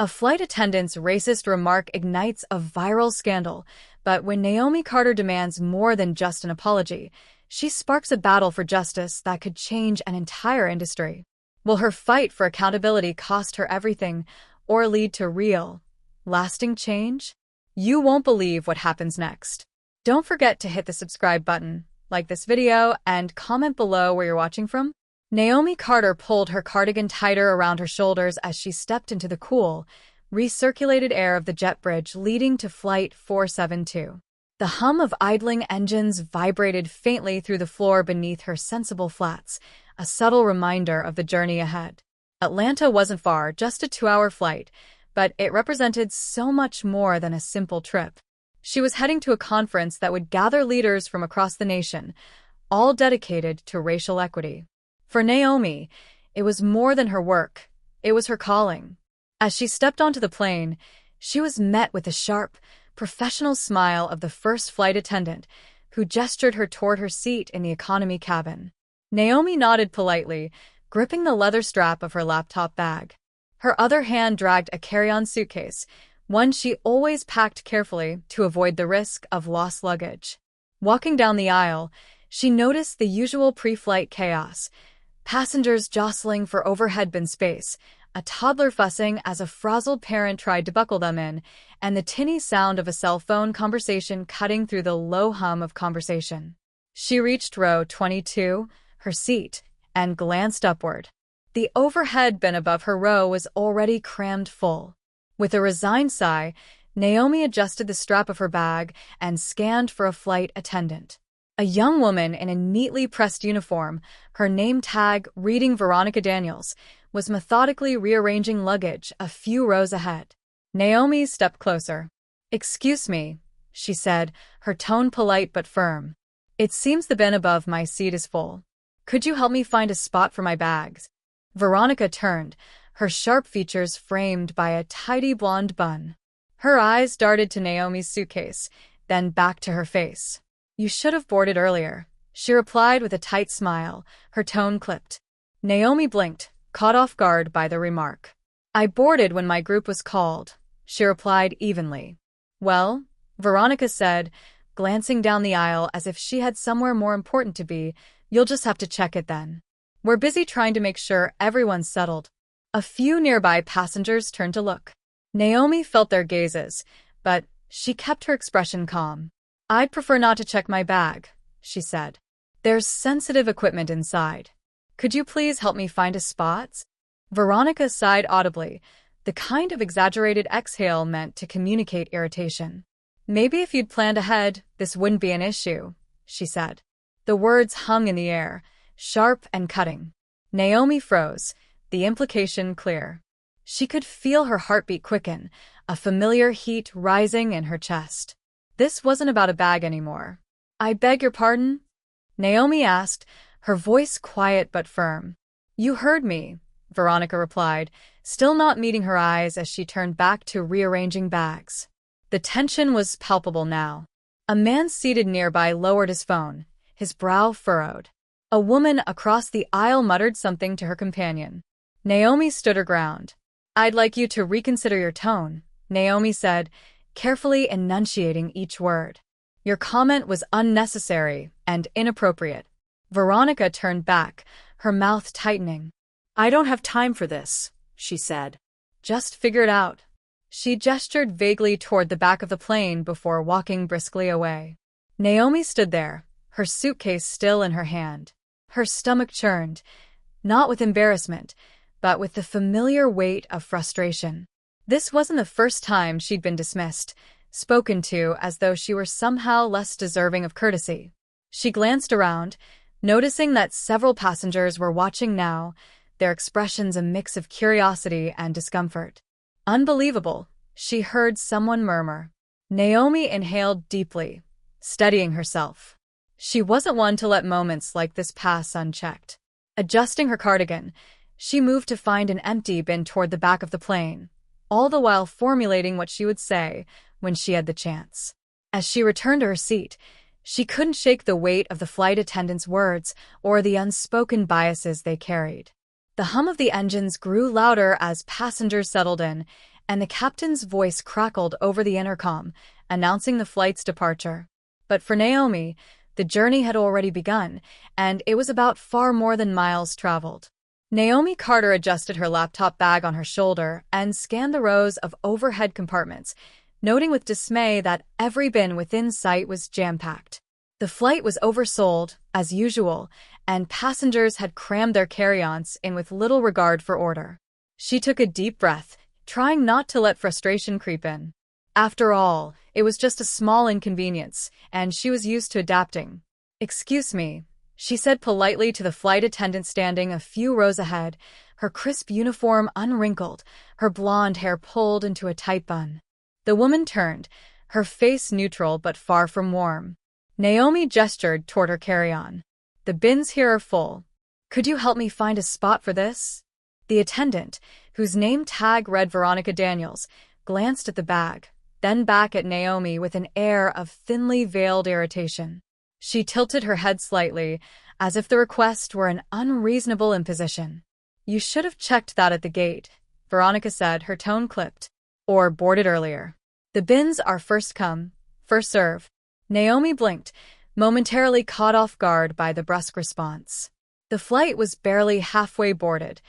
A flight attendant's racist remark ignites a viral scandal, but when Naomi Carter demands more than just an apology, she sparks a battle for justice that could change an entire industry. Will her fight for accountability cost her everything or lead to real, lasting change? You won't believe what happens next. Don't forget to hit the subscribe button, like this video, and comment below where you're watching from. Naomi Carter pulled her cardigan tighter around her shoulders as she stepped into the cool, recirculated air of the jet bridge leading to Flight 472. The hum of idling engines vibrated faintly through the floor beneath her sensible flats, a subtle reminder of the journey ahead. Atlanta wasn't far, just a 2-hour flight, but it represented so much more than a simple trip. She was heading to a conference that would gather leaders from across the nation, all dedicated to racial equity. For Naomi, it was more than her work, it was her calling. As she stepped onto the plane, she was met with the sharp, professional smile of the first flight attendant, who gestured her toward her seat in the economy cabin. Naomi nodded politely, gripping the leather strap of her laptop bag. Her other hand dragged a carry-on suitcase, one she always packed carefully to avoid the risk of lost luggage. Walking down the aisle, she noticed the usual pre-flight chaos: passengers jostling for overhead bin space, a toddler fussing as a frazzled parent tried to buckle them in, and the tinny sound of a cell phone conversation cutting through the low hum of conversation. She reached row 22, her seat, and glanced upward. The overhead bin above her row was already crammed full. With a resigned sigh, Naomi adjusted the strap of her bag and scanned for a flight attendant. A young woman in a neatly pressed uniform, her name tag reading Veronica Daniels, was methodically rearranging luggage a few rows ahead. Naomi stepped closer. "Excuse me," she said, her tone polite but firm. "It seems the bin above my seat is full. Could you help me find a spot for my bags?" Veronica turned, her sharp features framed by a tidy blonde bun. Her eyes darted to Naomi's suitcase, then back to her face. "You should have boarded earlier," she replied with a tight smile, her tone clipped. Naomi blinked, caught off guard by the remark. "I boarded when my group was called," she replied evenly. "Well," Veronica said, glancing down the aisle as if she had somewhere more important to be, "you'll just have to check it then. We're busy trying to make sure everyone's settled." A few nearby passengers turned to look. Naomi felt their gazes, but she kept her expression calm. "I'd prefer not to check my bag," she said. "There's sensitive equipment inside. Could you please help me find a spot?" Veronica sighed audibly, the kind of exaggerated exhale meant to communicate irritation. "Maybe if you'd planned ahead, this wouldn't be an issue," she said. The words hung in the air, sharp and cutting. Naomi froze, the implication clear. She could feel her heartbeat quicken, a familiar heat rising in her chest. This wasn't about a bag anymore. "I beg your pardon?" Naomi asked, her voice quiet but firm. "You heard me," Veronica replied, still not meeting her eyes as she turned back to rearranging bags. The tension was palpable now. A man seated nearby lowered his phone, his brow furrowed. A woman across the aisle muttered something to her companion. Naomi stood her ground. "I'd like you to reconsider your tone," Naomi said, carefully enunciating each word. "Your comment was unnecessary and inappropriate." Veronica turned back, her mouth tightening. "I don't have time for this," she said. "Just figure it out." She gestured vaguely toward the back of the plane before walking briskly away. Naomi stood there, her suitcase still in her hand. Her stomach churned, not with embarrassment, but with the familiar weight of frustration. This wasn't the first time she'd been dismissed, spoken to as though she were somehow less deserving of courtesy. She glanced around, noticing that several passengers were watching now, their expressions a mix of curiosity and discomfort. "Unbelievable," she heard someone murmur. Naomi inhaled deeply, steadying herself. She wasn't one to let moments like this pass unchecked. Adjusting her cardigan, she moved to find an empty bin toward the back of the plane, all the while formulating what she would say when she had the chance. As she returned to her seat, she couldn't shake the weight of the flight attendant's words or the unspoken biases they carried. The hum of the engines grew louder as passengers settled in, and the captain's voice crackled over the intercom, announcing the flight's departure. But for Naomi, the journey had already begun, and it was about far more than miles traveled. Naomi Carter adjusted her laptop bag on her shoulder and scanned the rows of overhead compartments, noting with dismay that every bin within sight was jam-packed. The flight was oversold, as usual, and passengers had crammed their carry-ons in with little regard for order. She took a deep breath, trying not to let frustration creep in. After all, it was just a small inconvenience, and she was used to adapting. "Excuse me," she said politely to the flight attendant standing a few rows ahead, her crisp uniform unwrinkled, her blonde hair pulled into a tight bun. The woman turned, her face neutral but far from warm. Naomi gestured toward her carry-on. "The bins here are full. Could you help me find a spot for this?" The attendant, whose name tag read Veronica Daniels, glanced at the bag, then back at Naomi with an air of thinly veiled irritation. She tilted her head slightly, as if the request were an unreasonable imposition. "You should have checked that at the gate," Veronica said, her tone clipped. "Or boarded earlier. The bins are first come, first serve." Naomi blinked, momentarily caught off guard by the brusque response. The flight was barely halfway boarded.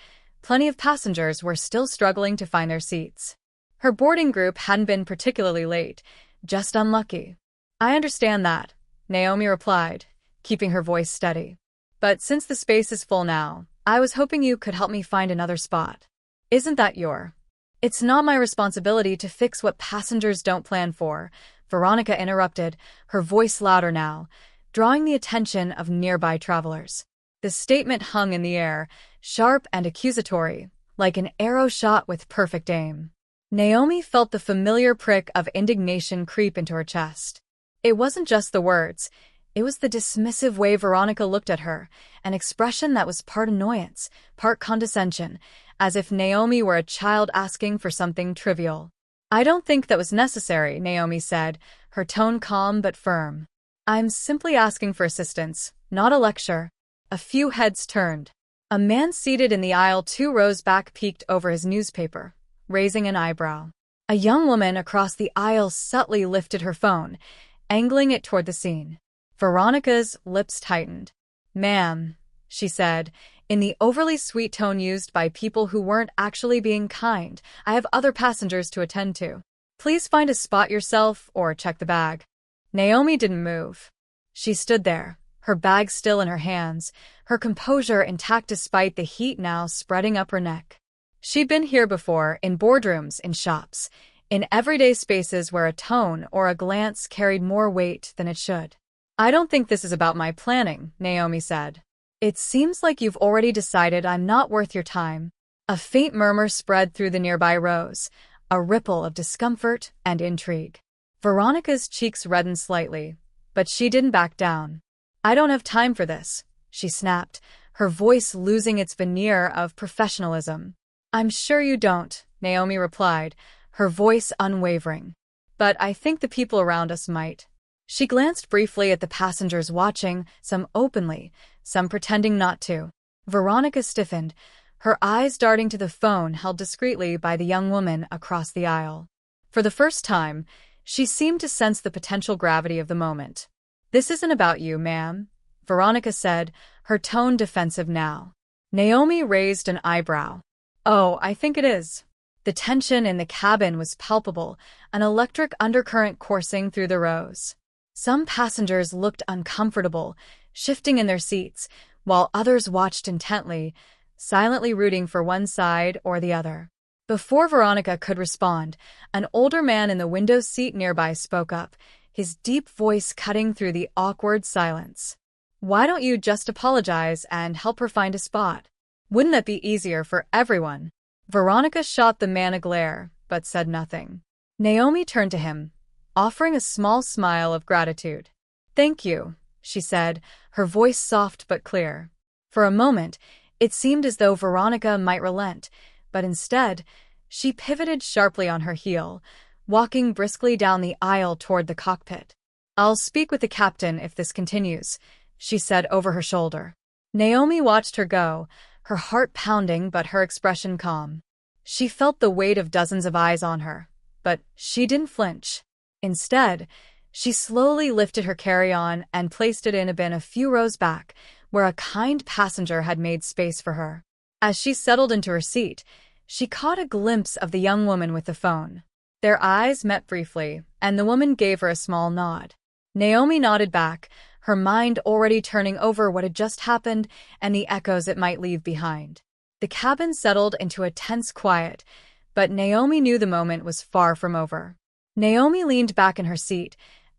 Plenty of passengers were still struggling to find their seats. Her boarding group hadn't been particularly late, just unlucky. "I understand that," Naomi replied, keeping her voice steady. "But since the space is full now, I was hoping you could help me find another spot." "Isn't that your—" "It's not my responsibility to fix what passengers don't plan for," Veronica interrupted, her voice louder now, drawing the attention of nearby travelers. The statement hung in the air, sharp and accusatory, like an arrow shot with perfect aim. Naomi felt the familiar prick of indignation creep into her chest. It wasn't just the words, it was the dismissive way Veronica looked at her, an expression that was part annoyance, part condescension, as if Naomi were a child asking for something trivial. "I don't think that was necessary," Naomi said, her tone calm but firm. "I'm simply asking for assistance, not a lecture." A few heads turned. A man seated in the aisle 2 rows back peeked over his newspaper, raising an eyebrow. A young woman across the aisle subtly lifted her phone, angling it toward the scene. Veronica's lips tightened. "Ma'am," she said, in the overly sweet tone used by people who weren't actually being kind, "I have other passengers to attend to. Please find a spot yourself or check the bag." Naomi didn't move. She stood there, her bag still in her hands, her composure intact despite the heat now spreading up her neck. She'd been here before, in boardrooms, in shops, in everyday spaces where a tone or a glance carried more weight than it should. "I don't think this is about my planning," Naomi said. "It seems like you've already decided I'm not worth your time." A faint murmur spread through the nearby rows, a ripple of discomfort and intrigue. Veronica's cheeks reddened slightly, but she didn't back down. "I don't have time for this," she snapped, her voice losing its veneer of professionalism. "I'm sure you don't," Naomi replied, her voice unwavering. "But I think the people around us might." She glanced briefly at the passengers watching, some openly, some pretending not to. Veronica stiffened, her eyes darting to the phone held discreetly by the young woman across the aisle. For the first time, she seemed to sense the potential gravity of the moment. "This isn't about you, ma'am," Veronica said, her tone defensive now. Naomi raised an eyebrow. "Oh, I think it is." The tension in the cabin was palpable, an electric undercurrent coursing through the rows. Some passengers looked uncomfortable, shifting in their seats, while others watched intently, silently rooting for one side or the other. Before Veronica could respond, an older man in the window seat nearby spoke up, his deep voice cutting through the awkward silence. "Why don't you just apologize and help her find a spot? Wouldn't that be easier for everyone?" Veronica shot the man a glare, but said nothing. Naomi turned to him, offering a small smile of gratitude. "Thank you," she said, her voice soft but clear. For a moment, it seemed as though Veronica might relent, but instead, she pivoted sharply on her heel, walking briskly down the aisle toward the cockpit. "I'll speak with the captain if this continues," she said over her shoulder. Naomi watched her go, her heart pounding but her expression calm. She felt the weight of dozens of eyes on her, but she didn't flinch. Instead, she slowly lifted her carry-on and placed it in a bin a few rows back, where a kind passenger had made space for her. As she settled into her seat, she caught a glimpse of the young woman with the phone. Their eyes met briefly, and the woman gave her a small nod. Naomi nodded back, her mind already turning over what had just happened and the echoes it might leave behind. The cabin settled into a tense quiet, but Naomi knew the moment was far from over. Naomi leaned back in her seat,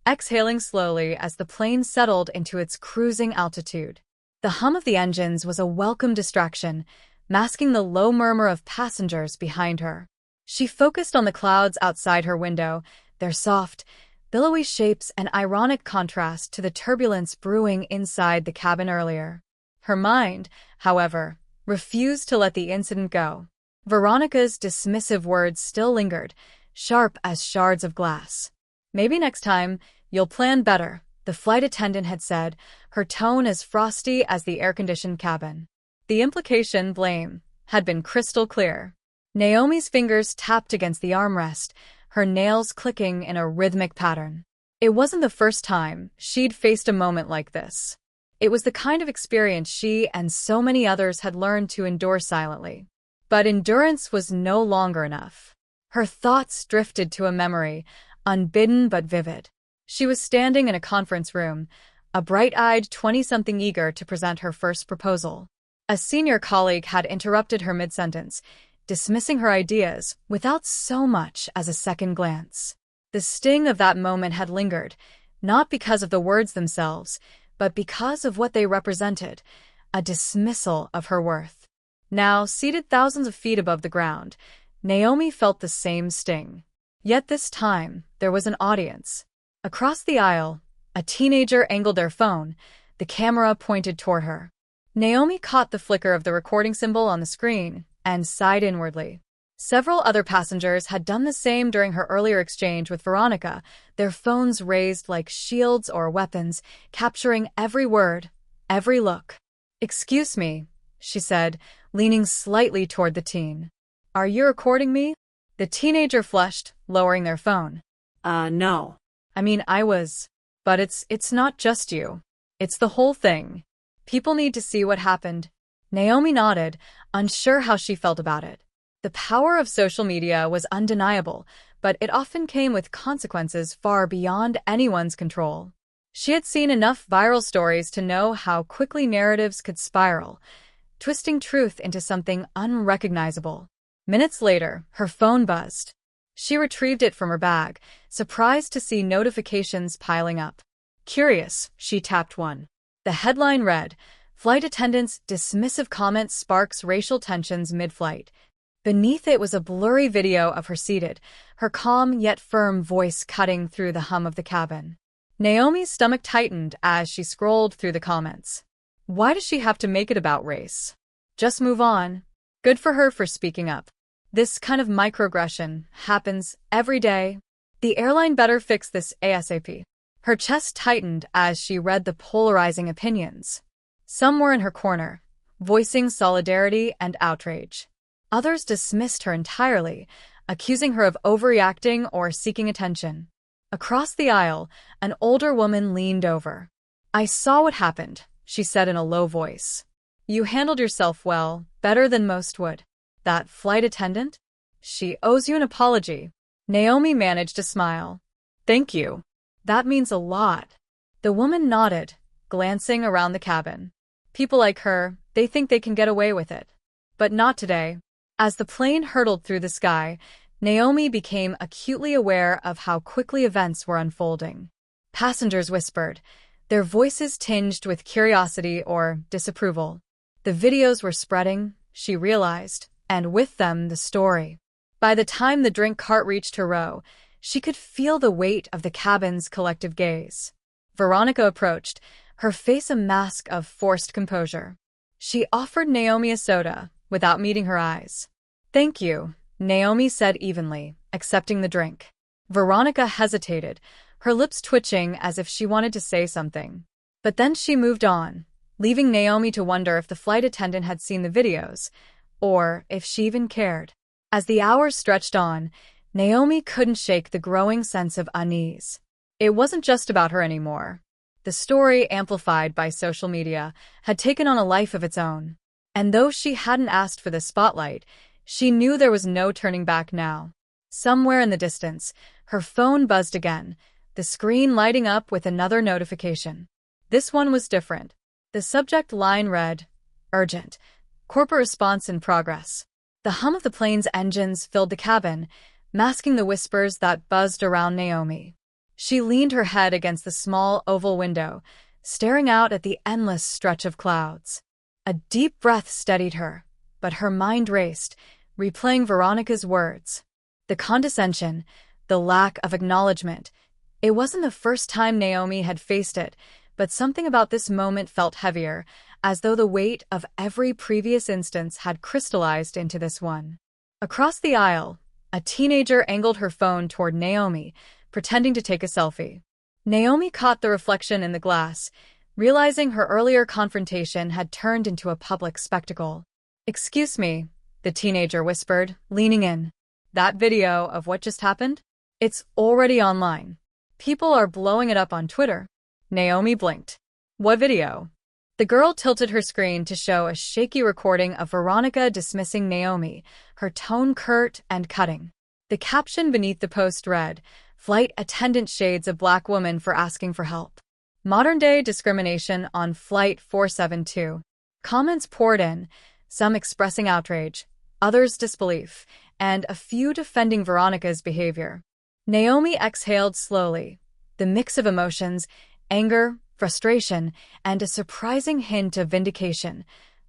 exhaling slowly as the plane settled into its cruising altitude. The hum of the engines was a welcome distraction, masking the low murmur of passengers behind her. She focused on the clouds outside her window, their soft, billowy shapes an ironic contrast to the turbulence brewing inside the cabin earlier. Her mind, however, refused to let the incident go. Veronica's dismissive words still lingered, sharp as shards of glass. "Maybe next time, you'll plan better," the flight attendant had said, her tone as frosty as the air-conditioned cabin. The implication, blame, had been crystal clear. Naomi's fingers tapped against the armrest, her nails clicking in a rhythmic pattern. It wasn't the first time she'd faced a moment like this. It was the kind of experience she and so many others had learned to endure silently. But endurance was no longer enough. Her thoughts drifted to a memory, unbidden but vivid. She was standing in a conference room, a bright-eyed 20-something eager to present her first proposal. A senior colleague had interrupted her mid-sentence, dismissing her ideas without so much as a second glance. The sting of that moment had lingered, not because of the words themselves, but because of what they represented, a dismissal of her worth. Now, seated thousands of feet above the ground, Naomi felt the same sting. Yet this time, there was an audience. Across the aisle, a teenager angled their phone, the camera pointed toward her. Naomi caught the flicker of the recording symbol on the screen and sighed inwardly. Several other passengers had done the same during her earlier exchange with Veronica, their phones raised like shields or weapons, capturing every word, every look. "Excuse me," she said, leaning slightly toward the teen. "Are you recording me?" The teenager flushed, lowering their phone. No. I mean, I was. But it's not just you. It's the whole thing. People need to see what happened." Naomi nodded, unsure how she felt about it. The power of social media was undeniable, but it often came with consequences far beyond anyone's control. She had seen enough viral stories to know how quickly narratives could spiral, twisting truth into something unrecognizable. Minutes later, her phone buzzed. She retrieved it from her bag, surprised to see notifications piling up. Curious, she tapped one. The headline read, "Flight attendant's dismissive comment sparks racial tensions mid-flight." Beneath it was a blurry video of her seated, her calm yet firm voice cutting through the hum of the cabin. Naomi's stomach tightened as she scrolled through the comments. Why does she have to make it about race? Just move on. Good for her for speaking up. This kind of microaggression happens every day. The airline better fix this ASAP. Her chest tightened as she read the polarizing opinions. Some were in her corner, voicing solidarity and outrage. Others dismissed her entirely, accusing her of overreacting or seeking attention. Across the aisle, an older woman leaned over. "I saw what happened," she said in a low voice. "You handled yourself well, better than most would. That flight attendant? She owes you an apology." Naomi managed to smile. "Thank you. That means a lot." The woman nodded, glancing around the cabin. People like her, they think they can get away with it. But not today. As the plane hurtled through the sky, Naomi became acutely aware of how quickly events were unfolding. Passengers whispered, their voices tinged with curiosity or disapproval. The videos were spreading, she realized, and with them the story. By the time the drink cart reached her row, she could feel the weight of the cabin's collective gaze. Veronica approached, her face a mask of forced composure. She offered Naomi a soda, without meeting her eyes. "Thank you," Naomi said evenly, accepting the drink. Veronica hesitated, her lips twitching as if she wanted to say something. But then she moved on, leaving Naomi to wonder if the flight attendant had seen the videos, or if she even cared. As the hours stretched on, Naomi couldn't shake the growing sense of unease. It wasn't just about her anymore. The story, amplified by social media, had taken on a life of its own. And though she hadn't asked for the spotlight, she knew there was no turning back now. Somewhere in the distance, her phone buzzed again, the screen lighting up with another notification. This one was different. The subject line read, "Urgent. Corporate response in progress." The hum of the plane's engines filled the cabin, masking the whispers that buzzed around Naomi. She leaned her head against the small oval window, staring out at the endless stretch of clouds. A deep breath steadied her, but her mind raced, replaying Veronica's words. The condescension, the lack of acknowledgement. It wasn't the first time Naomi had faced it, but something about this moment felt heavier, as though the weight of every previous instance had crystallized into this one. Across the aisle, a teenager angled her phone toward Naomi, pretending to take a selfie. Naomi caught the reflection in the glass, realizing her earlier confrontation had turned into a public spectacle. "Excuse me," the teenager whispered, leaning in. "That video of what just happened? It's already online. People are blowing it up on Twitter." Naomi blinked. "What video?" The girl tilted her screen to show a shaky recording of Veronica dismissing Naomi, her tone curt and cutting. The caption beneath the post read, "Flight attendant shades a black woman for asking for help. Modern-day discrimination on Flight 472. Comments poured in, some expressing outrage, others disbelief, and a few defending Veronica's behavior. Naomi exhaled slowly, the mix of emotions, anger, frustration, and a surprising hint of vindication,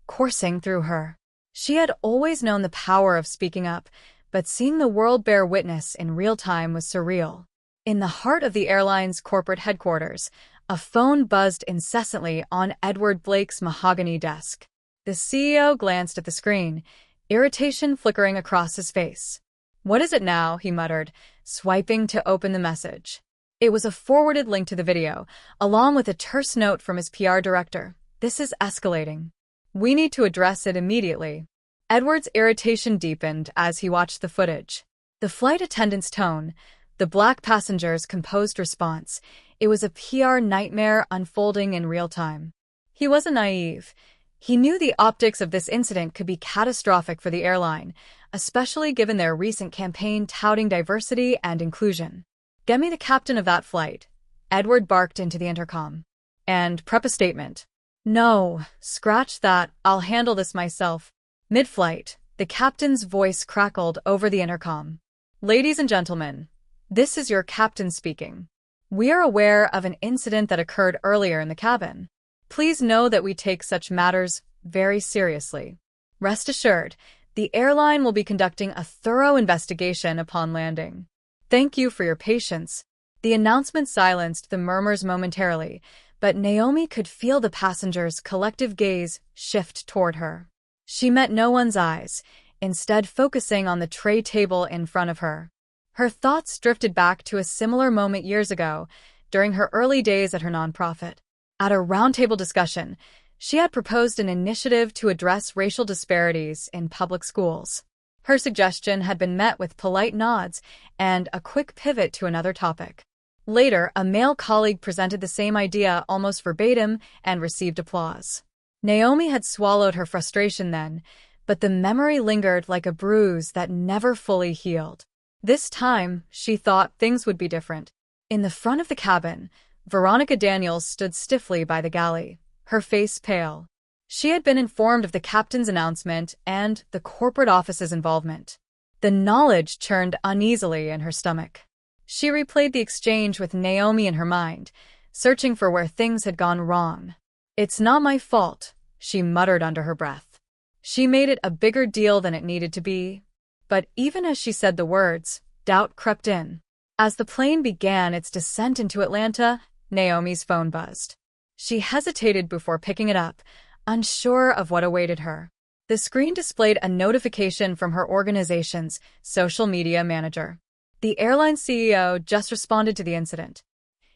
coursing through her. She had always known the power of speaking up, but seeing the world bear witness in real time was surreal. In the heart of the airline's corporate headquarters, a phone buzzed incessantly on Edward Blake's mahogany desk. The CEO glanced at the screen, irritation flickering across his face. "What is it now?" he muttered, swiping to open the message. It was a forwarded link to the video, along with a terse note from his PR director. "This is escalating. We need to address it immediately." Edward's irritation deepened as he watched the footage. The flight attendant's tone, the black passenger's composed response, it was a PR nightmare unfolding in real time. He wasn't naive. He knew the optics of this incident could be catastrophic for the airline, especially given their recent campaign touting diversity and inclusion. "Get me the captain of that flight," Edward barked into the intercom. "And prep a statement." "No, scratch that, I'll handle this myself." Mid-flight, the captain's voice crackled over the intercom. "Ladies and gentlemen, this is your captain speaking. We are aware of an incident that occurred earlier in the cabin. Please know that we take such matters very seriously. Rest assured, the airline will be conducting a thorough investigation upon landing. Thank you for your patience." The announcement silenced the murmurs momentarily, but Naomi could feel the passengers' collective gaze shift toward her. She met no one's eyes, instead focusing on the tray table in front of her. Her thoughts drifted back to a similar moment years ago, during her early days at her nonprofit. At a roundtable discussion, she had proposed an initiative to address racial disparities in public schools. Her suggestion had been met with polite nods and a quick pivot to another topic. Later, a male colleague presented the same idea almost verbatim and received applause. Naomi had swallowed her frustration then, but the memory lingered like a bruise that never fully healed. This time, she thought things would be different. In the front of the cabin, Veronica Daniels stood stiffly by the galley, her face pale. She had been informed of the captain's announcement and the corporate office's involvement. The knowledge churned uneasily in her stomach. She replayed the exchange with Naomi in her mind, searching for where things had gone wrong. "It's not my fault," she muttered under her breath. She made it a bigger deal than it needed to be. But even as she said the words, doubt crept in. As the plane began its descent into Atlanta, Naomi's phone buzzed. She hesitated before picking it up, unsure of what awaited her. The screen displayed a notification from her organization's social media manager. The airline CEO just responded to the incident.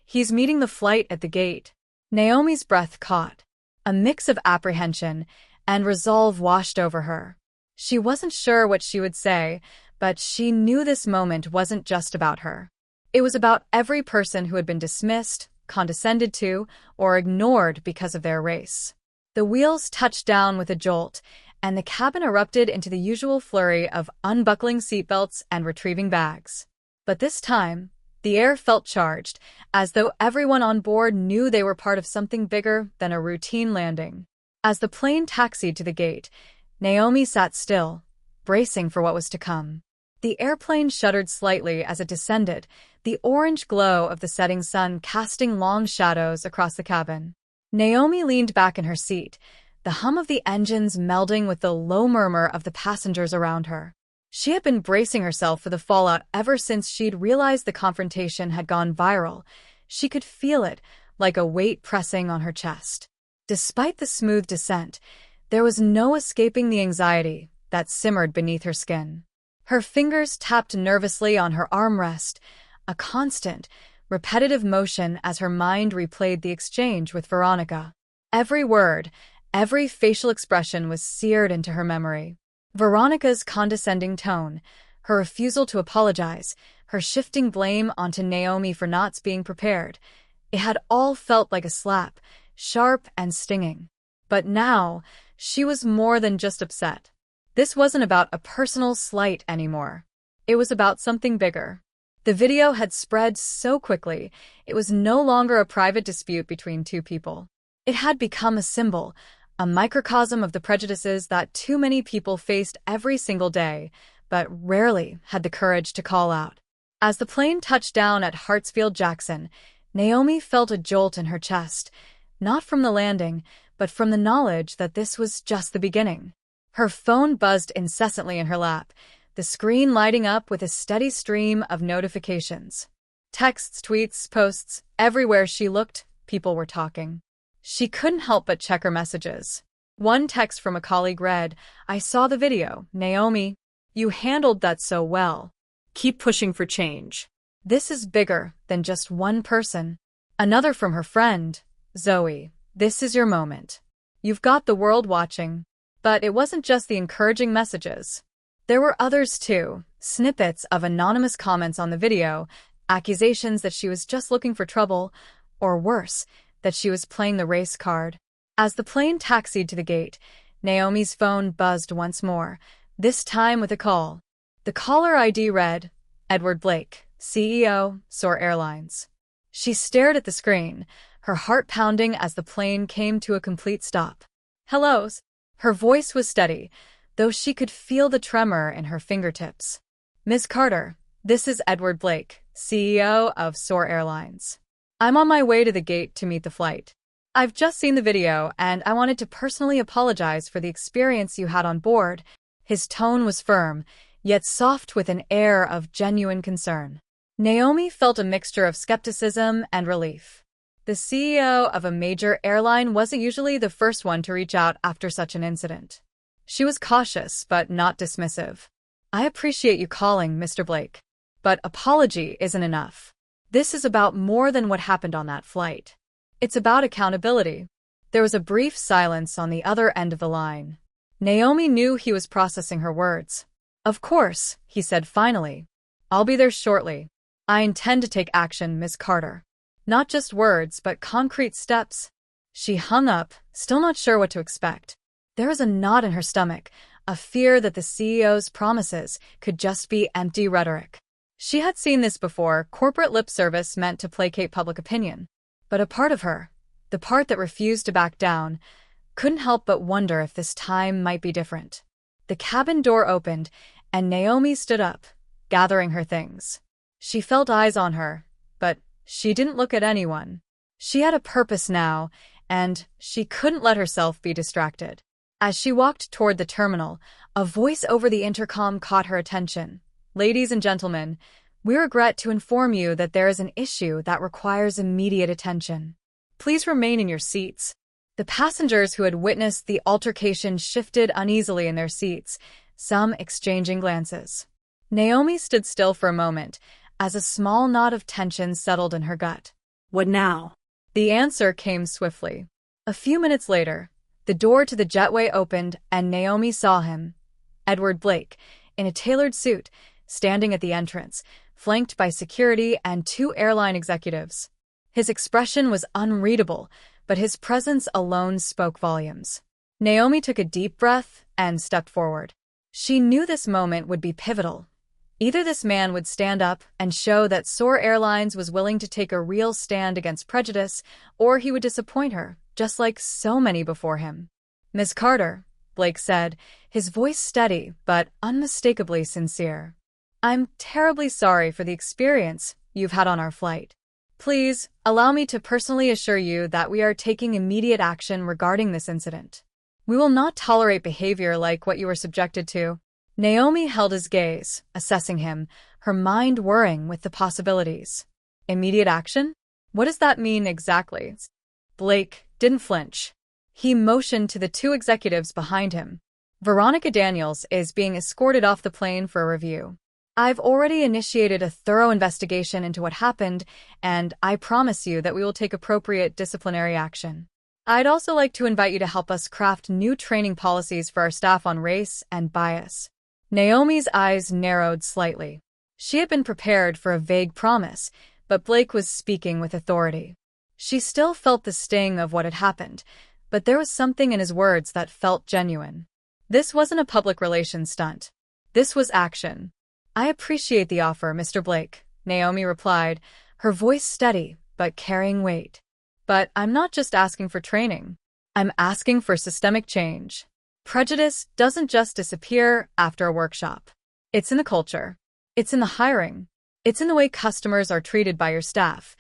"He's meeting the flight at the gate." Naomi's breath caught. A mix of apprehension and resolve washed over her. She wasn't sure what she would say, but she knew this moment wasn't just about her. It was about every person who had been dismissed, condescended to, or ignored because of their race. The wheels touched down with a jolt, and the cabin erupted into the usual flurry of unbuckling seatbelts and retrieving bags. But this time, the air felt charged, as though everyone on board knew they were part of something bigger than a routine landing. As the plane taxied to the gate, Naomi sat still, bracing for what was to come. The airplane shuddered slightly as it descended, the orange glow of the setting sun casting long shadows across the cabin. Naomi leaned back in her seat, the hum of the engines melding with the low murmur of the passengers around her. She had been bracing herself for the fallout ever since she'd realized the confrontation had gone viral. She could feel it, like a weight pressing on her chest. Despite the smooth descent, there was no escaping the anxiety that simmered beneath her skin. Her fingers tapped nervously on her armrest, a constant, repetitive motion as her mind replayed the exchange with Veronica. Every word, every facial expression was seared into her memory. Veronica's condescending tone, her refusal to apologize, her shifting blame onto Naomi for not being prepared. It had all felt like a slap, sharp and stinging. But now, she was more than just upset. This wasn't about a personal slight anymore. It was about something bigger. The video had spread so quickly, it was no longer a private dispute between two people. It had become a symbol, a microcosm of the prejudices that too many people faced every single day, but rarely had the courage to call out. As the plane touched down at Hartsfield-Jackson, Naomi felt a jolt in her chest, not from the landing, but from the knowledge that this was just the beginning. Her phone buzzed incessantly in her lap, the screen lighting up with a steady stream of notifications. Texts, tweets, posts, everywhere she looked, people were talking. She couldn't help but check her messages. One text from a colleague read, "I saw the video, Naomi. You handled that so well. Keep pushing for change. This is bigger than just one person." Another from her friend, "Zoe, this is your moment. You've got the world watching." But it wasn't just the encouraging messages. There were others too, snippets of anonymous comments on the video, accusations that she was just looking for trouble, or worse, that she was playing the race card. As the plane taxied to the gate, Naomi's phone buzzed once more, this time with a call. The caller ID read, "Edward Blake, CEO, Soar Airlines." She stared at the screen, her heart pounding as the plane came to a complete stop. "Hello." Her voice was steady, though she could feel the tremor in her fingertips. "Ms. Carter, this is Edward Blake, CEO of Soar Airlines. I'm on my way to the gate to meet the flight. I've just seen the video, and I wanted to personally apologize for the experience you had on board." His tone was firm, yet soft with an air of genuine concern. Naomi felt a mixture of skepticism and relief. The CEO of a major airline wasn't usually the first one to reach out after such an incident. She was cautious, but not dismissive. "I appreciate you calling, Mr. Blake. But apology isn't enough. This is about more than what happened on that flight. It's about accountability." There was a brief silence on the other end of the line. Naomi knew he was processing her words. "Of course," he said finally. "I'll be there shortly. I intend to take action, Ms. Carter. Not just words, but concrete steps." She hung up, still not sure what to expect. There was a knot in her stomach, a fear that the CEO's promises could just be empty rhetoric. She had seen this before, corporate lip service meant to placate public opinion. But a part of her, the part that refused to back down, couldn't help but wonder if this time might be different. The cabin door opened, and Naomi stood up, gathering her things. She felt eyes on her, but she didn't look at anyone. She had a purpose now, and she couldn't let herself be distracted. As she walked toward the terminal, a voice over the intercom caught her attention. "Ladies and gentlemen, we regret to inform you that there is an issue that requires immediate attention. Please remain in your seats." The passengers who had witnessed the altercation shifted uneasily in their seats, some exchanging glances. Naomi stood still for a moment, as a small knot of tension settled in her gut. "What now?" The answer came swiftly. A few minutes later, the door to the jetway opened and Naomi saw him, Edward Blake, in a tailored suit, standing at the entrance, flanked by security and two airline executives. His expression was unreadable, but his presence alone spoke volumes. Naomi took a deep breath and stepped forward. She knew this moment would be pivotal. Either this man would stand up and show that SOAR Airlines was willing to take a real stand against prejudice, or he would disappoint her, just like so many before him. "Miss Carter," Blake said, his voice steady but unmistakably sincere. "I'm terribly sorry for the experience you've had on our flight. Please allow me to personally assure you that we are taking immediate action regarding this incident. We will not tolerate behavior like what you were subjected to." Naomi held his gaze, assessing him, her mind whirring with the possibilities. Immediate action? What does that mean exactly? Blake didn't flinch. He motioned to the two executives behind him. "Veronica Daniels is being escorted off the plane for a review. I've already initiated a thorough investigation into what happened, and I promise you that we will take appropriate disciplinary action. I'd also like to invite you to help us craft new training policies for our staff on race and bias." Naomi's eyes narrowed slightly. She had been prepared for a vague promise, but Blake was speaking with authority. She still felt the sting of what had happened, but there was something in his words that felt genuine. This wasn't a public relations stunt. This was action. "I appreciate the offer, Mr. Blake," Naomi replied, her voice steady but carrying weight. "But I'm not just asking for training. I'm asking for systemic change. Prejudice doesn't just disappear after a workshop. It's in the culture. It's in the hiring. It's in the way customers are treated by your staff,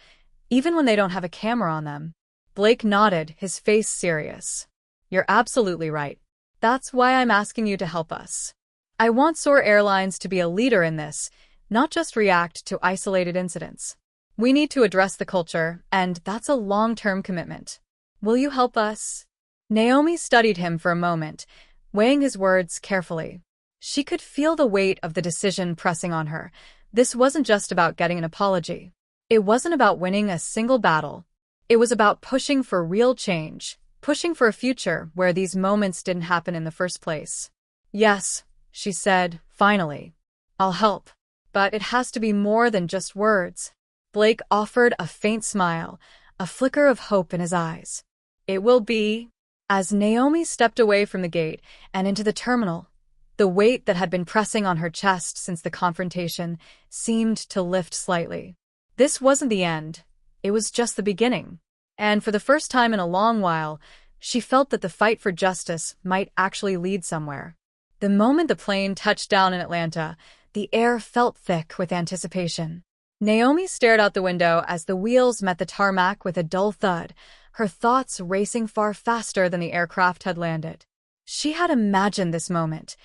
even when they don't have a camera on them." Blake nodded, his face serious. "You're absolutely right. That's why I'm asking you to help us. I want SOAR Airlines to be a leader in this, not just react to isolated incidents. We need to address the culture, and that's a long-term commitment. Will you help us?" Naomi studied him for a moment, weighing his words carefully. She could feel the weight of the decision pressing on her. This wasn't just about getting an apology. It wasn't about winning a single battle. It was about pushing for real change, pushing for a future where these moments didn't happen in the first place. "Yes," she said, finally. "I'll help. But it has to be more than just words." Blake offered a faint smile, a flicker of hope in his eyes. "It will be." As Naomi stepped away from the gate and into the terminal, the weight that had been pressing on her chest since the confrontation seemed to lift slightly. This wasn't the end. It was just the beginning. And for the first time in a long while, she felt that the fight for justice might actually lead somewhere. The moment the plane touched down in Atlanta, the air felt thick with anticipation. Naomi stared out the window as the wheels met the tarmac with a dull thud, her thoughts racing far faster than the aircraft had landed. She had imagined this moment,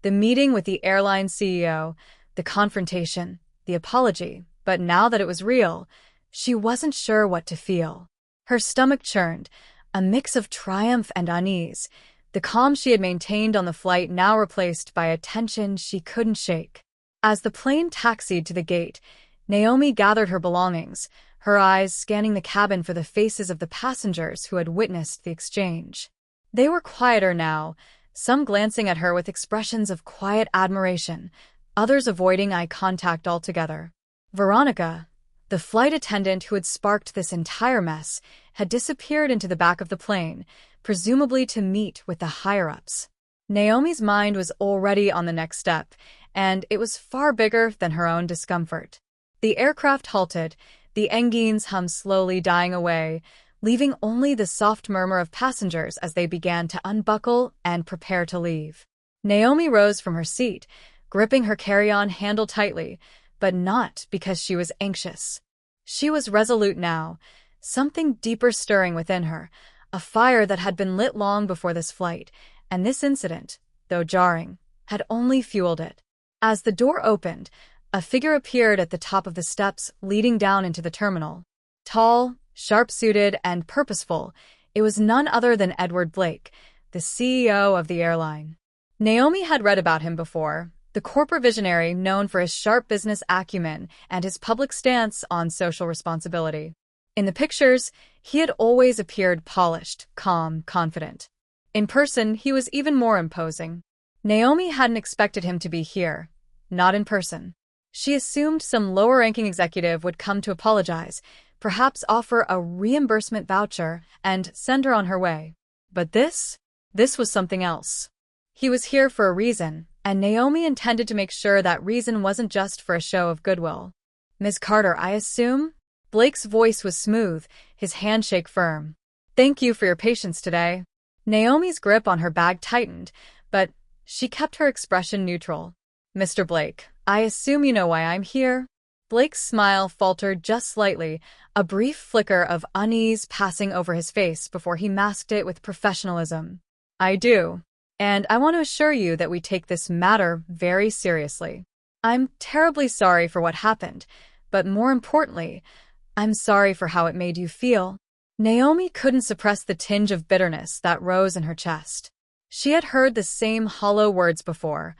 the meeting with the airline CEO, the confrontation, the apology, but now that it was real, she wasn't sure what to feel. Her stomach churned, a mix of triumph and unease, the calm she had maintained on the flight now replaced by a tension she couldn't shake. As the plane taxied to the gate, Naomi gathered her belongings, her eyes scanning the cabin for the faces of the passengers who had witnessed the exchange. They were quieter now, some glancing at her with expressions of quiet admiration, others avoiding eye contact altogether. Veronica, the flight attendant who had sparked this entire mess, had disappeared into the back of the plane, presumably to meet with the higher-ups. Naomi's mind was already on the next step, and it was far bigger than her own discomfort. The aircraft halted, the engine's hum slowly dying away, leaving only the soft murmur of passengers as they began to unbuckle and prepare to leave. Naomi rose from her seat, gripping her carry-on handle tightly, but not because she was anxious. She was resolute now, something deeper stirring within her, a fire that had been lit long before this flight, and this incident, though jarring, had only fueled it. As the door opened, a figure appeared at the top of the steps leading down into the terminal. Tall, sharp-suited, and purposeful, it was none other than Edward Blake, the CEO of the airline. Naomi had read about him before, the corporate visionary known for his sharp business acumen and his public stance on social responsibility. In the pictures, he had always appeared polished, calm, confident. In person, he was even more imposing. Naomi hadn't expected him to be here, not in person. She assumed some lower-ranking executive would come to apologize, perhaps offer a reimbursement voucher, and send her on her way. But this was something else. He was here for a reason, and Naomi intended to make sure that reason wasn't just for a show of goodwill. "Ms. Carter, I assume?" Blake's voice was smooth, his handshake firm. "Thank you for your patience today." Naomi's grip on her bag tightened, but she kept her expression neutral. "Mr. Blake, I assume you know why I'm here?" Blake's smile faltered just slightly, a brief flicker of unease passing over his face before he masked it with professionalism. "I do. And I want to assure you that we take this matter very seriously. I'm terribly sorry for what happened, but more importantly, I'm sorry for how it made you feel." Naomi couldn't suppress the tinge of bitterness that rose in her chest. She had heard the same hollow words before,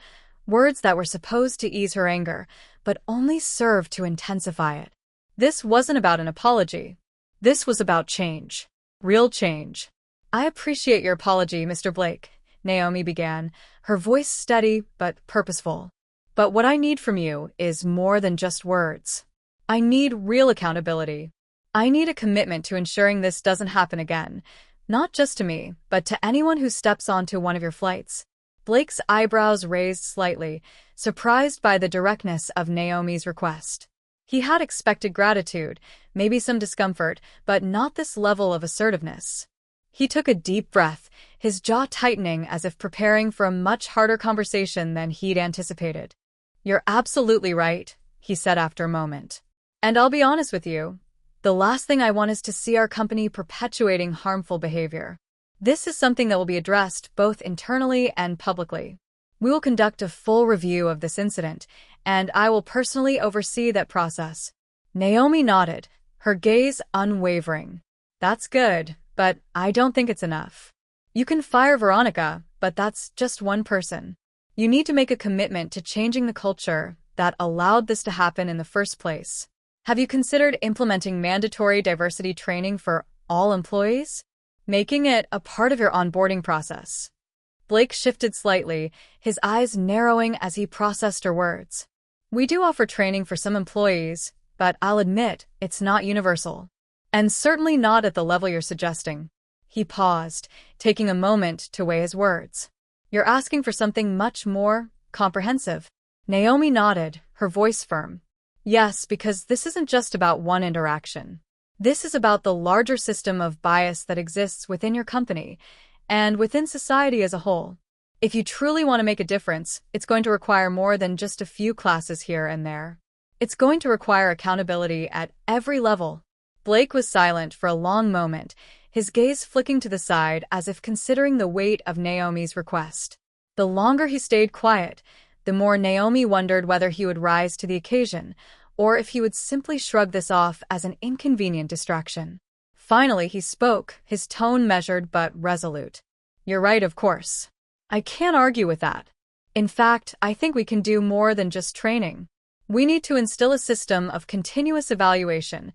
words that were supposed to ease her anger, but only served to intensify it. This wasn't about an apology. This was about change. Real change. "I appreciate your apology, Mr. Blake," Naomi began, her voice steady but purposeful. "But what I need from you is more than just words. I need real accountability. I need a commitment to ensuring this doesn't happen again, not just to me, but to anyone who steps onto one of your flights." Blake's eyebrows raised slightly, surprised by the directness of Naomi's request. He had expected gratitude, maybe some discomfort, but not this level of assertiveness. He took a deep breath, his jaw tightening as if preparing for a much harder conversation than he'd anticipated. "You're absolutely right," he said after a moment. "And I'll be honest with you. The last thing I want is to see our company perpetuating harmful behavior. This is something that will be addressed both internally and publicly. We will conduct a full review of this incident, and I will personally oversee that process." Naomi nodded, her gaze unwavering. "That's good, but I don't think it's enough. You can fire Veronica, but that's just one person. You need to make a commitment to changing the culture that allowed this to happen in the first place. Have you considered implementing mandatory diversity training for all employees? Making it a part of your onboarding process?" Blake shifted slightly, his eyes narrowing as he processed her words. "We do offer training for some employees, but I'll admit it's not universal. And certainly not at the level you're suggesting." He paused, taking a moment to weigh his words. "You're asking for something much more comprehensive." Naomi nodded, her voice firm. "Yes, because this isn't just about one interaction. This is about the larger system of bias that exists within your company and within society as a whole. If you truly want to make a difference, it's going to require more than just a few classes here and there. It's going to require accountability at every level." Blake was silent for a long moment, his gaze flicking to the side as if considering the weight of Naomi's request. The longer he stayed quiet, the more Naomi wondered whether he would rise to the occasion, or if he would simply shrug this off as an inconvenient distraction. Finally, he spoke, his tone measured but resolute. "You're right, of course. I can't argue with that. In fact, I think we can do more than just training. We need to instill a system of continuous evaluation,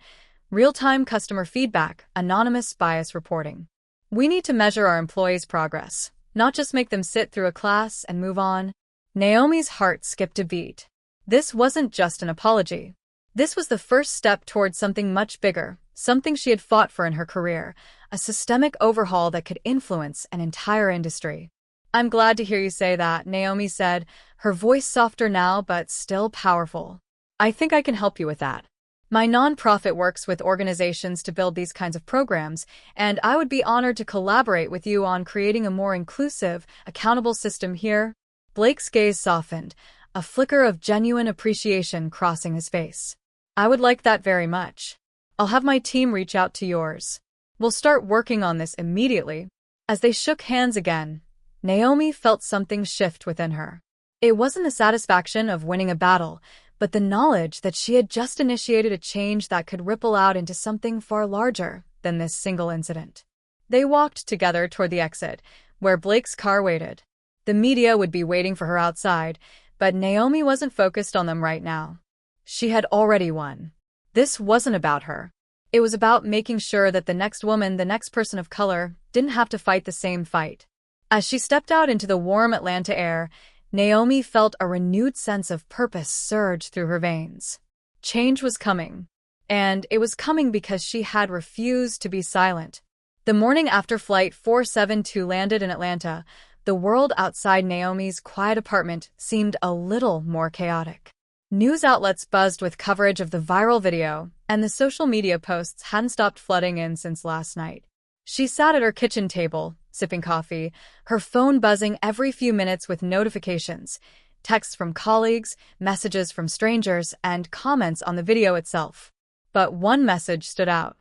real-time customer feedback, anonymous bias reporting. We need to measure our employees' progress, not just make them sit through a class and move on." Naomi's heart skipped a beat. This wasn't just an apology. This was the first step towards something much bigger, something she had fought for in her career, a systemic overhaul that could influence an entire industry. "I'm glad to hear you say that," Naomi said, her voice softer now but still powerful. "I think I can help you with that. My nonprofit works with organizations to build these kinds of programs, and I would be honored to collaborate with you on creating a more inclusive, accountable system here." Blake's gaze softened, a flicker of genuine appreciation crossing his face. "I would like that very much. I'll have my team reach out to yours. We'll start working on this immediately." As they shook hands again, Naomi felt something shift within her. It wasn't the satisfaction of winning a battle, but the knowledge that she had just initiated a change that could ripple out into something far larger than this single incident. They walked together toward the exit, where Blake's car waited. The media would be waiting for her outside, but Naomi wasn't focused on them right now. She had already won. This wasn't about her. It was about making sure that the next woman, the next person of color, didn't have to fight the same fight. As she stepped out into the warm Atlanta air, Naomi felt a renewed sense of purpose surge through her veins. Change was coming, and it was coming because she had refused to be silent. The morning after Flight 472 landed in Atlanta, the world outside Naomi's quiet apartment seemed a little more chaotic. News outlets buzzed with coverage of the viral video, and the social media posts hadn't stopped flooding in since last night. She sat at her kitchen table, sipping coffee, her phone buzzing every few minutes with notifications, texts from colleagues, messages from strangers, and comments on the video itself. But one message stood out.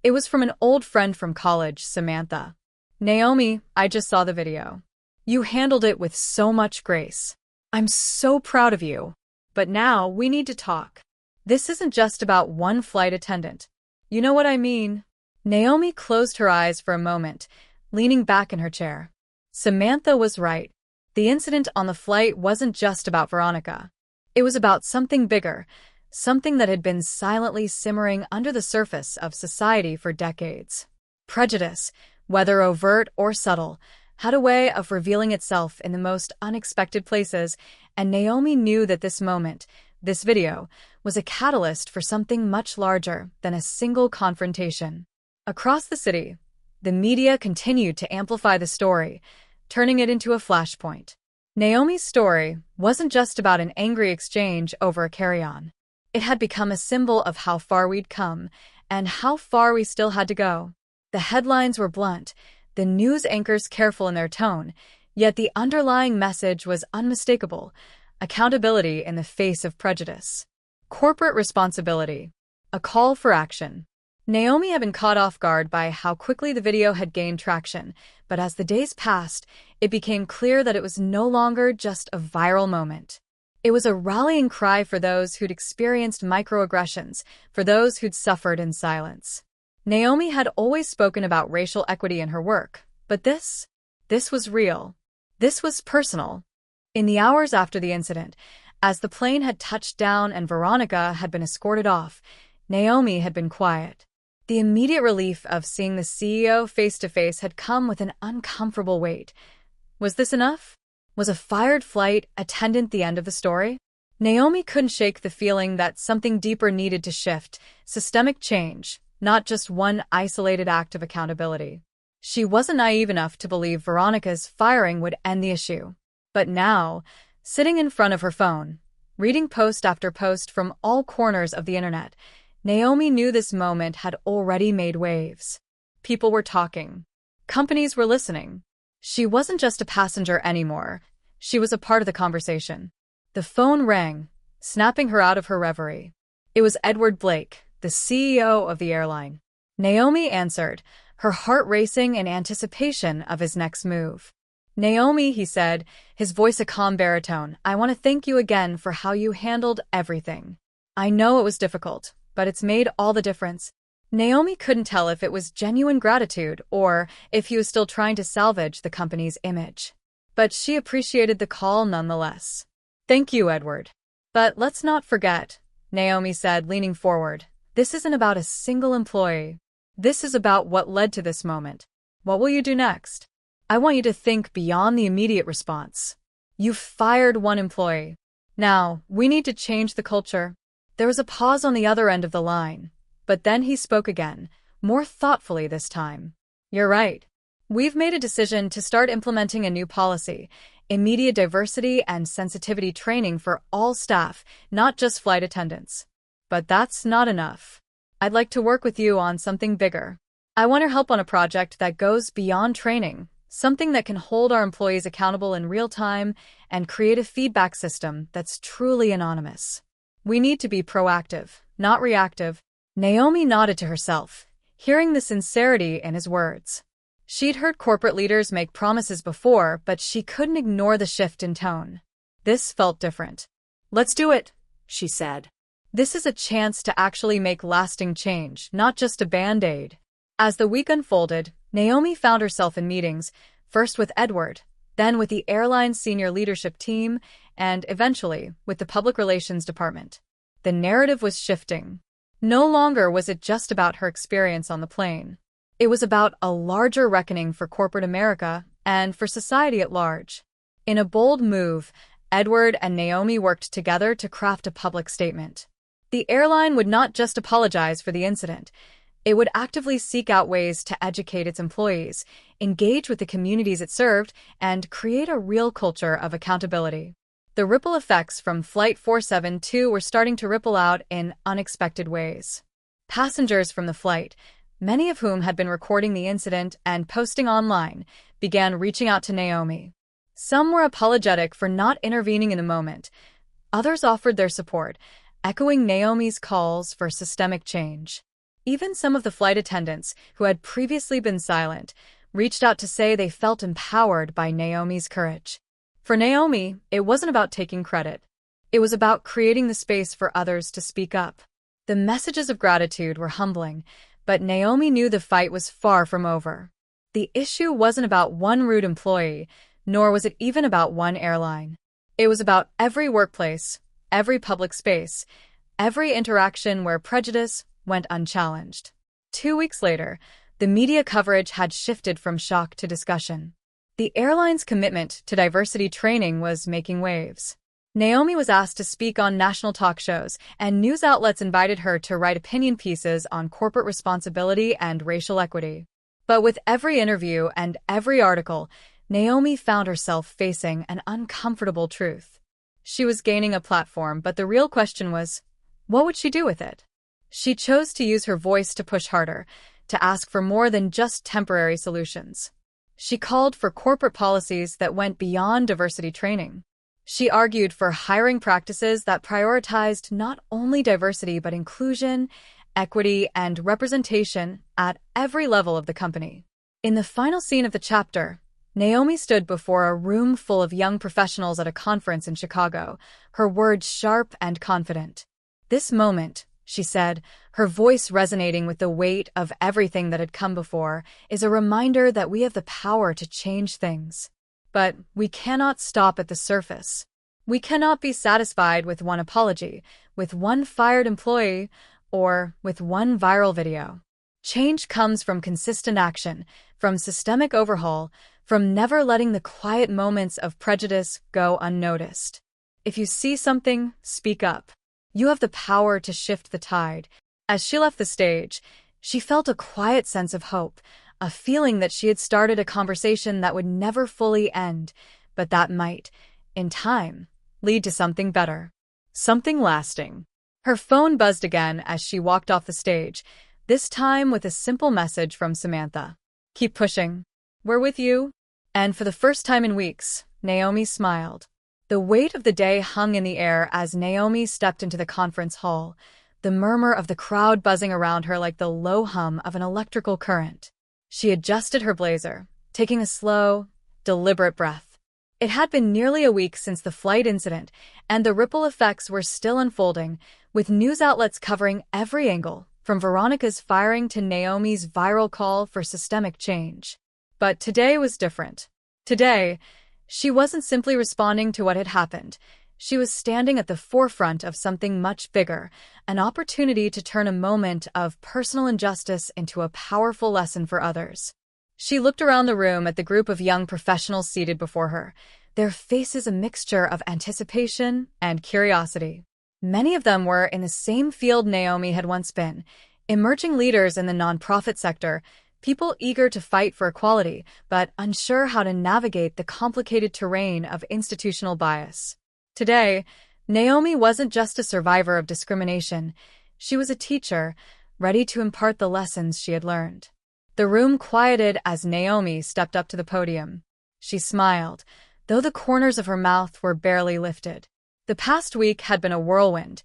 It was from an old friend from college, Samantha. "Naomi, I just saw the video. You handled it with so much grace. I'm so proud of you. But now we need to talk. This isn't just about one flight attendant. You know what I mean?" Naomi closed her eyes for a moment, leaning back in her chair. Samantha was right. The incident on the flight wasn't just about Veronica. It was about something bigger, something that had been silently simmering under the surface of society for decades. Prejudice, whether overt or subtle, had a way of revealing itself in the most unexpected places, and Naomi knew that this moment, this video, was a catalyst for something much larger than a single confrontation. Across the city, the media continued to amplify the story, turning it into a flashpoint. Naomi's story wasn't just about an angry exchange over a carry-on. It had become a symbol of how far we'd come and how far we still had to go. The headlines were blunt, the news anchors careful in their tone, yet the underlying message was unmistakable: accountability in the face of prejudice. Corporate responsibility. A call for action. Naomi had been caught off guard by how quickly the video had gained traction, but as the days passed, it became clear that it was no longer just a viral moment. It was a rallying cry for those who'd experienced microaggressions, for those who'd suffered in silence. Naomi had always spoken about racial equity in her work, but this was real. This was personal. In the hours after the incident, as the plane had touched down and Veronica had been escorted off, Naomi had been quiet. The immediate relief of seeing the CEO face-to-face had come with an uncomfortable weight. Was this enough? Was a fired flight attendant the end of the story? Naomi couldn't shake the feeling that something deeper needed to shift, systemic change, not just one isolated act of accountability. She wasn't naive enough to believe Veronica's firing would end the issue. But now, sitting in front of her phone, reading post after post from all corners of the internet, Naomi knew this moment had already made waves. People were talking. Companies were listening. She wasn't just a passenger anymore. She was a part of the conversation. The phone rang, snapping her out of her reverie. It was Edward Blake, the CEO of the airline. Naomi answered, her heart racing in anticipation of his next move. "Naomi," he said, his voice a calm baritone, "I want to thank you again for how you handled everything. I know it was difficult, but it's made all the difference." Naomi couldn't tell if it was genuine gratitude or if he was still trying to salvage the company's image. But she appreciated the call nonetheless. "Thank you, Edward. But let's not forget," Naomi said, leaning forward, "this isn't about a single employee. This is about what led to this moment. What will you do next? I want you to think beyond the immediate response. You've fired one employee. Now, we need to change the culture." There was a pause on the other end of the line, but then he spoke again, more thoughtfully this time. "You're right. We've made a decision to start implementing a new policy, immediate diversity and sensitivity training for all staff, not just flight attendants. But that's not enough. I'd like to work with you on something bigger. I want your help on a project that goes beyond training, something that can hold our employees accountable in real time and create a feedback system that's truly anonymous. We need to be proactive, not reactive." Naomi nodded to herself, hearing the sincerity in his words. She'd heard corporate leaders make promises before, but she couldn't ignore the shift in tone. This felt different. "Let's do it," she said. "This is a chance to actually make lasting change, not just a band-aid." As the week unfolded, Naomi found herself in meetings, first with Edward, then with the airline's senior leadership team, and eventually with the public relations department. The narrative was shifting. No longer was it just about her experience on the plane. It was about a larger reckoning for corporate America and for society at large. In a bold move, Edward and Naomi worked together to craft a public statement. The airline would not just apologize for the incident. It would actively seek out ways to educate its employees, engage with the communities it served, and create a real culture of accountability. The ripple effects from Flight 472 were starting to ripple out in unexpected ways. Passengers from the flight, many of whom had been recording the incident and posting online, began reaching out to Naomi. Some were apologetic for not intervening in the moment. Others offered their support, echoing Naomi's calls for systemic change. Even some of the flight attendants, who had previously been silent, reached out to say they felt empowered by Naomi's courage. For Naomi, it wasn't about taking credit. It was about creating the space for others to speak up. The messages of gratitude were humbling, but Naomi knew the fight was far from over. The issue wasn't about one rude employee, nor was it even about one airline. It was about every workplace, every public space, every interaction where prejudice went unchallenged. 2 weeks later, the media coverage had shifted from shock to discussion. The airline's commitment to diversity training was making waves. Naomi was asked to speak on national talk shows, and news outlets invited her to write opinion pieces on corporate responsibility and racial equity. But with every interview and every article, Naomi found herself facing an uncomfortable truth. She was gaining a platform, but the real question was, what would she do with it? She chose to use her voice to push harder, to ask for more than just temporary solutions. She called for corporate policies that went beyond diversity training. She argued for hiring practices that prioritized not only diversity but inclusion, equity, and representation at every level of the company. In the final scene of the chapter, Naomi stood before a room full of young professionals at a conference in Chicago, her words sharp and confident. "This moment," she said, her voice resonating with the weight of everything that had come before, "is a reminder that we have the power to change things. But we cannot stop at the surface. We cannot be satisfied with one apology, with one fired employee, or with one viral video. Change comes from consistent action, from systemic overhaul, from never letting the quiet moments of prejudice go unnoticed. If you see something, speak up. You have the power to shift the tide." As she left the stage, she felt a quiet sense of hope, a feeling that she had started a conversation that would never fully end, but that might, in time, lead to something better, something lasting. Her phone buzzed again as she walked off the stage, this time with a simple message from Samantha. "Keep pushing. We're with you." And for the first time in weeks, Naomi smiled. The weight of the day hung in the air as Naomi stepped into the conference hall, the murmur of the crowd buzzing around her like the low hum of an electrical current. She adjusted her blazer, taking a slow, deliberate breath. It had been nearly a week since the flight incident, and the ripple effects were still unfolding, with news outlets covering every angle, from Veronica's firing to Naomi's viral call for systemic change. But today was different. Today, she wasn't simply responding to what had happened. She was standing at the forefront of something much bigger, an opportunity to turn a moment of personal injustice into a powerful lesson for others. She looked around the room at the group of young professionals seated before her, their faces a mixture of anticipation and curiosity. Many of them were in the same field Naomi had once been, emerging leaders in the nonprofit sector, people eager to fight for equality, but unsure how to navigate the complicated terrain of institutional bias. Today, Naomi wasn't just a survivor of discrimination. She was a teacher, ready to impart the lessons she had learned. The room quieted as Naomi stepped up to the podium. She smiled, though the corners of her mouth were barely lifted. The past week had been a whirlwind.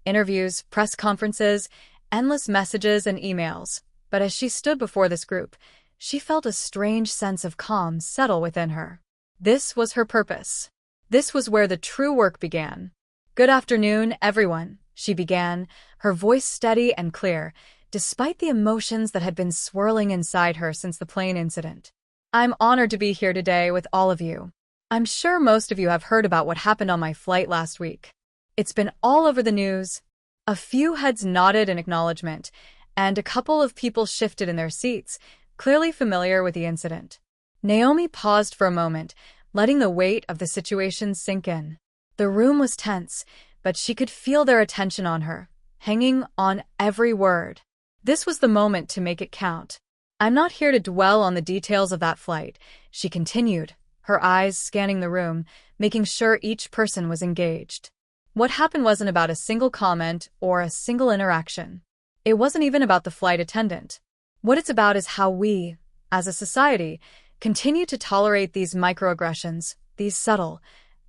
Interviews, press conferences, endless messages and emails. But as she stood before this group, she felt a strange sense of calm settle within her. This was her purpose. This was where the true work began. "Good afternoon, everyone," she began, her voice steady and clear, despite the emotions that had been swirling inside her since the plane incident. "I'm honored to be here today with all of you. I'm sure most of you have heard about what happened on my flight last week. It's been all over the news." A few heads nodded in acknowledgement, and a couple of people shifted in their seats, clearly familiar with the incident. Naomi paused for a moment, letting the weight of the situation sink in. The room was tense, but she could feel their attention on her, hanging on every word. This was the moment to make it count. "I'm not here to dwell on the details of that flight," she continued, her eyes scanning the room, making sure each person was engaged. What happened wasn't about a single comment or a single interaction. It wasn't even about the flight attendant. What it's about is how we, as a society, continue to tolerate these microaggressions, these subtle,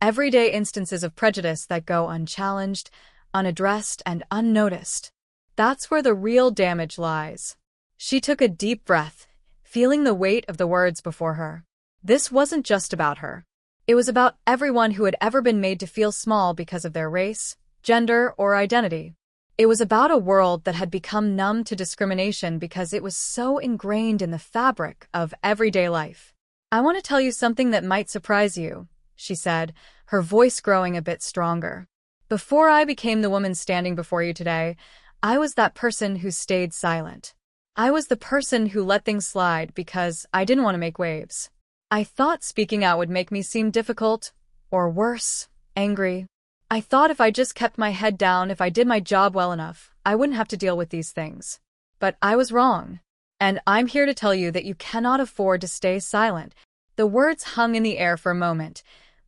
everyday instances of prejudice that go unchallenged, unaddressed, and unnoticed. That's where the real damage lies. She took a deep breath, feeling the weight of the words before her. This wasn't just about her. It was about everyone who had ever been made to feel small because of their race, gender, or identity. It was about a world that had become numb to discrimination because it was so ingrained in the fabric of everyday life. "I want to tell you something that might surprise you," she said, her voice growing a bit stronger. "Before I became the woman standing before you today, I was that person who stayed silent. I was the person who let things slide because I didn't want to make waves. I thought speaking out would make me seem difficult, or worse, angry. I thought if I just kept my head down, if I did my job well enough, I wouldn't have to deal with these things. But I was wrong. And I'm here to tell you that you cannot afford to stay silent." The words hung in the air for a moment,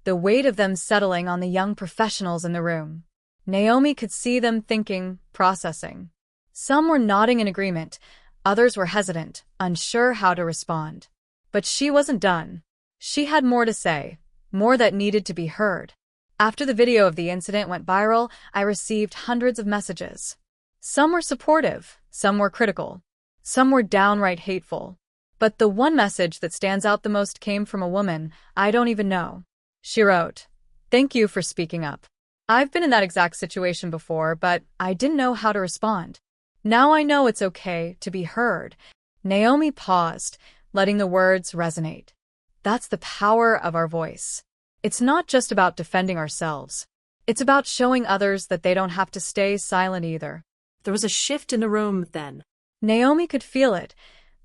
the weight of them settling on the young professionals in the room. Naomi could see them thinking, processing. Some were nodding in agreement, others were hesitant, unsure how to respond. But she wasn't done. She had more to say, more that needed to be heard. After the video of the incident went viral, I received hundreds of messages. Some were supportive, some were critical, some were downright hateful. But the one message that stands out the most came from a woman I don't even know. She wrote, "Thank you for speaking up. I've been in that exact situation before, but I didn't know how to respond. Now I know it's okay to be heard." Naomi paused, letting the words resonate. That's the power of our voice. It's not just about defending ourselves. It's about showing others that they don't have to stay silent either. There was a shift in the room then. Naomi could feel it,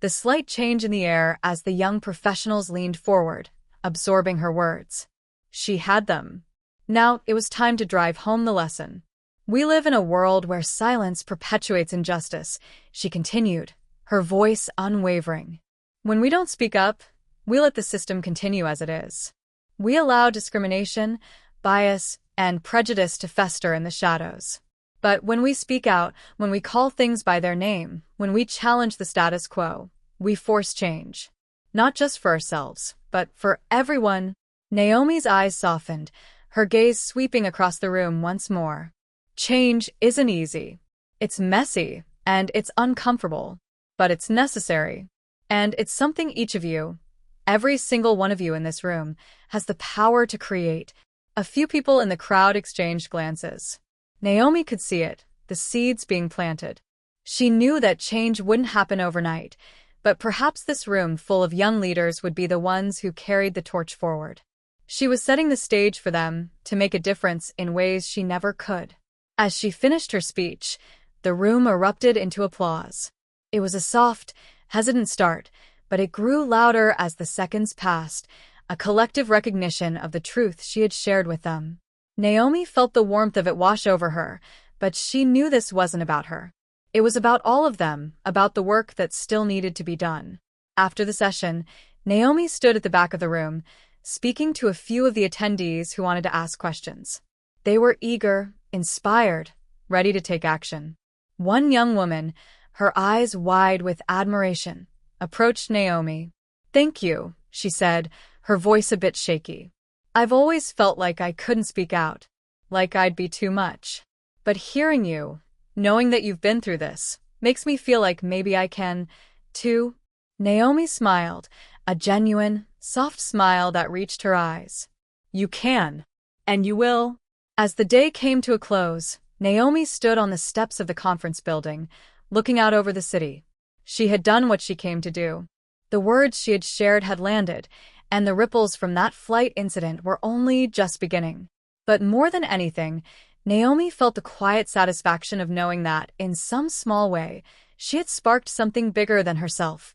the slight change in the air as the young professionals leaned forward, absorbing her words. She had them. Now it was time to drive home the lesson. "We live in a world where silence perpetuates injustice," she continued, her voice unwavering. "When we don't speak up, we let the system continue as it is. We allow discrimination, bias, and prejudice to fester in the shadows. But when we speak out, when we call things by their name, when we challenge the status quo, we force change. Not just for ourselves, but for everyone." Naomi's eyes softened, her gaze sweeping across the room once more. Change isn't easy. It's messy, and it's uncomfortable. But it's necessary. And it's something each of you, every single one of you in this room, has the power to create. A few people in the crowd exchanged glances. Naomi could see it, the seeds being planted. She knew that change wouldn't happen overnight, but perhaps this room full of young leaders would be the ones who carried the torch forward. She was setting the stage for them to make a difference in ways she never could. As she finished her speech, the room erupted into applause. It was a soft, hesitant start, but it grew louder as the seconds passed, a collective recognition of the truth she had shared with them. Naomi felt the warmth of it wash over her, but she knew this wasn't about her. It was about all of them, about the work that still needed to be done. After the session, Naomi stood at the back of the room, speaking to a few of the attendees who wanted to ask questions. They were eager, inspired, ready to take action. One young woman, her eyes wide with admiration, approached Naomi. "Thank you," she said, her voice a bit shaky. "I've always felt like I couldn't speak out, like I'd be too much. But hearing you, knowing that you've been through this, makes me feel like maybe I can, too." Naomi smiled, a genuine, soft smile that reached her eyes. "You can. And you will." As the day came to a close, Naomi stood on the steps of the conference building, looking out over the city. She had done what she came to do. The words she had shared had landed, and the ripples from that flight incident were only just beginning. But more than anything, Naomi felt the quiet satisfaction of knowing that, in some small way, she had sparked something bigger than herself,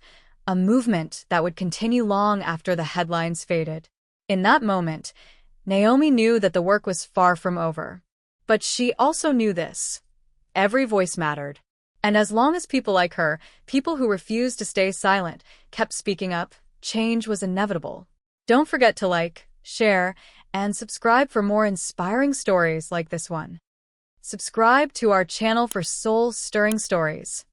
a movement that would continue long after the headlines faded. In that moment, Naomi knew that the work was far from over. But she also knew this: every voice mattered. And as long as people like her, people who refused to stay silent, kept speaking up, change was inevitable. Don't forget to like, share, and subscribe for more inspiring stories like this one. Subscribe to our channel for soul-stirring stories.